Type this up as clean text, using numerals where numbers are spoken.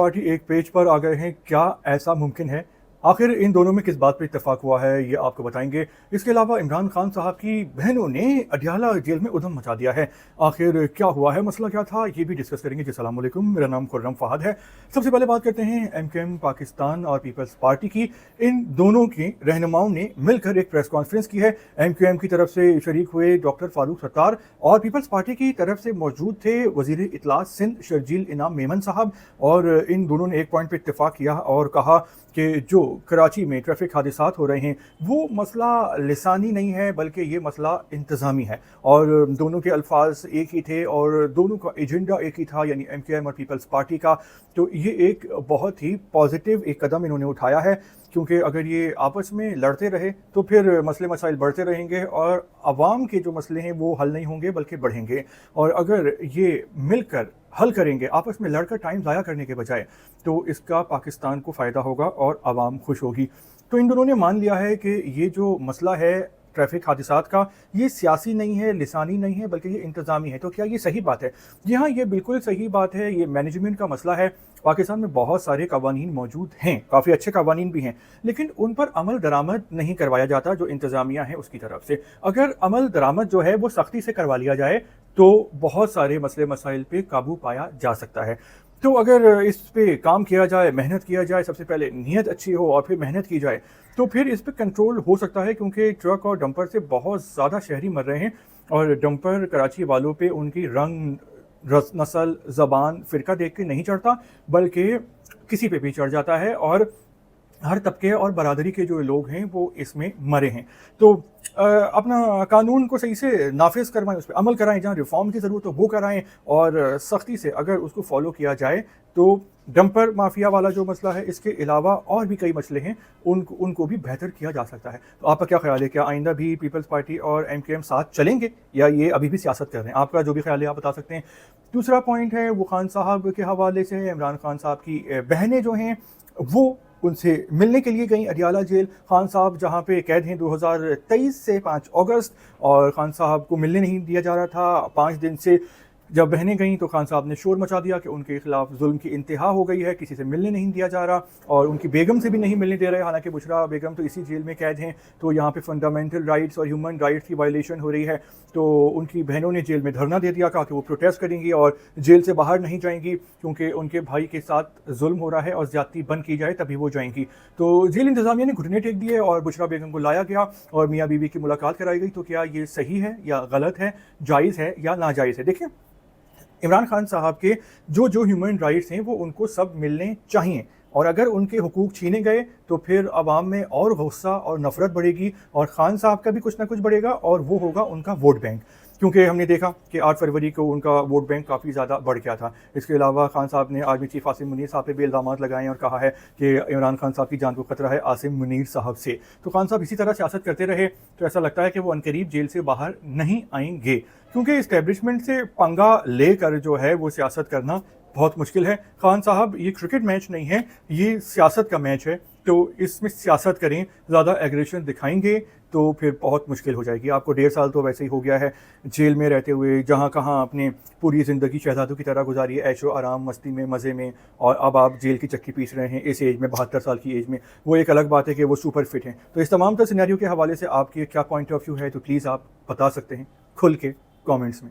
Party एक page पर आ गए हैं, क्या ऐसा मुमकिन है? आखिर इन दोनों में किस बात पर इत्तेफाक हुआ है, ये आपको बताएंगे। इसके अलावा इमरान खान साहब की बहनों ने अडियाला जेल में उधम मचा दिया है। आखिर क्या हुआ है, मसला क्या था, ये भी डिस्कस करेंगे। जी अस्सलाम वालेकुम, मेरा नाम खुर्रम फहद है। सबसे पहले बात करते हैं MKM पाकिस्तान और पीपल्स पार्टी की। इन दोनों के रहनुमाओं ने मिलकर एक प्रेस कॉन्फ्रेंस की है। MKM की तरफ से शरीक हुए डॉक्टर फारूक सत्तार और पीपल्स पार्टी की तरफ से मौजूद थे वज़ीर इत्तलात सिंध शर्जील इनाम मेमन साहब। और इन दोनों ने एक पॉइंट पर इत्तेफाक किया और कहा कि जो कराची में ट्रैफिक हादसात हो रहे हैं वो मसला लिसानी नहीं है, बल्कि ये मसला इंतज़ामी है। और दोनों के अल्फाज एक ही थे और दोनों का एजेंडा एक ही था, यानी MKM और पीपल्स पार्टी का। तो ये एक बहुत ही पॉजिटिव एक कदम इन्होंने उठाया है, क्योंकि अगर ये आपस में लड़ते रहे तो फिर मसले मसाइल बढ़ते रहेंगे और आवाम के जो मसले हैं वो हल नहीं होंगे बल्कि बढ़ेंगे। और अगर ये मिलकर हल करेंगे आपस में लड़कर टाइम ज़ाया करने के बजाय, तो इसका पाकिस्तान को फ़ायदा होगा और आवाम खुश होगी। तो इन दोनों ने मान लिया है कि ये जो मसला है ट्रैफिक हादसात का, ये सियासी नहीं है, लिसानी नहीं है, बल्कि ये इंतज़ामी है। तो क्या ये सही बात है? जी हाँ, ये बिल्कुल सही बात है। ये मैनेजमेंट का मसला है। पाकिस्तान में बहुत सारे कवानीन मौजूद हैं, काफ़ी अच्छे कवानीन भी हैं, लेकिन उन पर अमल दरामद नहीं करवाया जाता जो इंतज़ामिया है उसकी तरफ से। अगर अमल दरामद जो है वो सख्ती से करवा लिया जाए तो बहुत सारे मसले मसाइल पे काबू पाया जा सकता है। तो अगर इस पे काम किया जाए, मेहनत किया जाए, सबसे पहले नीयत अच्छी हो और फिर मेहनत की जाए, तो फिर इस पे कंट्रोल हो सकता है। क्योंकि ट्रक और डंपर से बहुत ज़्यादा शहरी मर रहे हैं और डंपर कराची वालों पे उनकी रंग, नस्ल, ज़बान, फ़िरका देख के नहीं चढ़ता, बल्कि किसी पे भी चढ़ जाता है और हर तबके और बरादरी के जो लोग हैं वो इसमें मरे हैं। तो अपना कानून को सही से नाफिज करवाएं, उस पर अमल कराएं, जहाँ रिफॉर्म की ज़रूरत हो वो कराएं और सख्ती से अगर उसको फॉलो किया जाए तो डंपर माफिया वाला जो मसला है, इसके अलावा और भी कई मसले हैं, उनको भी बेहतर किया जा सकता है। तो आपका क्या ख्याल है, क्या आइंदा भी पीपल्स पार्टी और MKM साथ चलेंगे या ये अभी भी सियासत कर रहे हैं? आपका जो भी ख्याल है आप बता सकते हैं। दूसरा पॉइंट है वो खान साहब के हवाले से है। इमरान खान साहब की बहनें जो हैं वो उनसे मिलने के लिए गई अडियाला जेल। खान साहब जहां पे कैद हैं 2023 से 5 अगस्त, और खान साहब को मिलने नहीं दिया जा रहा था 5 दिन से। जब बहनें गईं तो खान साहब ने शोर मचा दिया कि उनके खिलाफ जुल्म की इंतहा हो गई है, किसी से मिलने नहीं दिया जा रहा और उनकी बेगम से भी नहीं मिलने दे रहे। हालांकि बुशरा बेगम तो इसी जेल में कैद हैं, तो यहाँ पे फंडामेंटल राइट्स और ह्यूमन राइट्स की वायलेशन हो रही है। तो उनकी बहनों ने जेल में धरना दे दिया, कहा कि वो प्रोटेस्ट करेंगी और जेल से बाहर नहीं जाएंगी, क्योंकि उनके भाई के साथ जुल्म हो रहा है और ज़्यादती बंद की जाए तभी वो जाएंगी। तो जेल इंतज़ामिया ने घुटने टेक दिए और बुशरा बेगम को लाया गया और मियाँ बीवी की मुलाकात कराई गई। तो क्या ये सही है या गलत है, जायज़ है या नाजायज़ है? देखिए, इमरान खान साहब के जो ह्यूमन राइट्स हैं वो उनको सब मिलने चाहिए, और अगर उनके हुकूक छीने गए तो फिर अवाम में और गुस्सा और नफ़रत बढ़ेगी और ख़ान साहब का भी कुछ ना कुछ बढ़ेगा और वो होगा उनका वोट बैंक। क्योंकि हमने देखा कि 8 फरवरी को उनका वोट बैंक काफ़ी ज़्यादा बढ़ गया था। इसके अलावा खान साहब ने आर्मी चीफ आसिम मुनीर साहब पे भी इल्ज़ामात लगाए और कहा है कि इमरान खान साहब की जान को खतरा है आसिम मुनीर साहब से। तो खान साहब इसी तरह सियासत करते रहे तो ऐसा लगता है कि वो अनकरीब जेल से बाहर नहीं आएंगे, क्योंकि इस्टेब्लिशमेंट से पंगा लेकर जो है वो सियासत करना बहुत मुश्किल है। खान साहब, ये क्रिकेट मैच नहीं है, ये सियासत का मैच है। तो इसमें सियासत करें, ज़्यादा एग्रेशन दिखाएंगे तो फिर बहुत मुश्किल हो जाएगी। आपको 1.5 साल तो वैसे ही हो गया है जेल में रहते हुए, जहाँ कहाँ अपने पूरी ज़िंदगी शहजादों की तरह गुजारी है, ऐशो आराम मस्ती में, मज़े में, और अब आप जेल की चक्की पीस रहे हैं इस एज में, 72 साल की एज में। वो एक अलग बात है कि वो सुपर फिट हैं। तो इस तमाम सिनेरियो के हवाले से आपके क्या पॉइंट ऑफ व्यू है, तो प्लीज़ आप बता सकते हैं खुल के कमेंट्स में।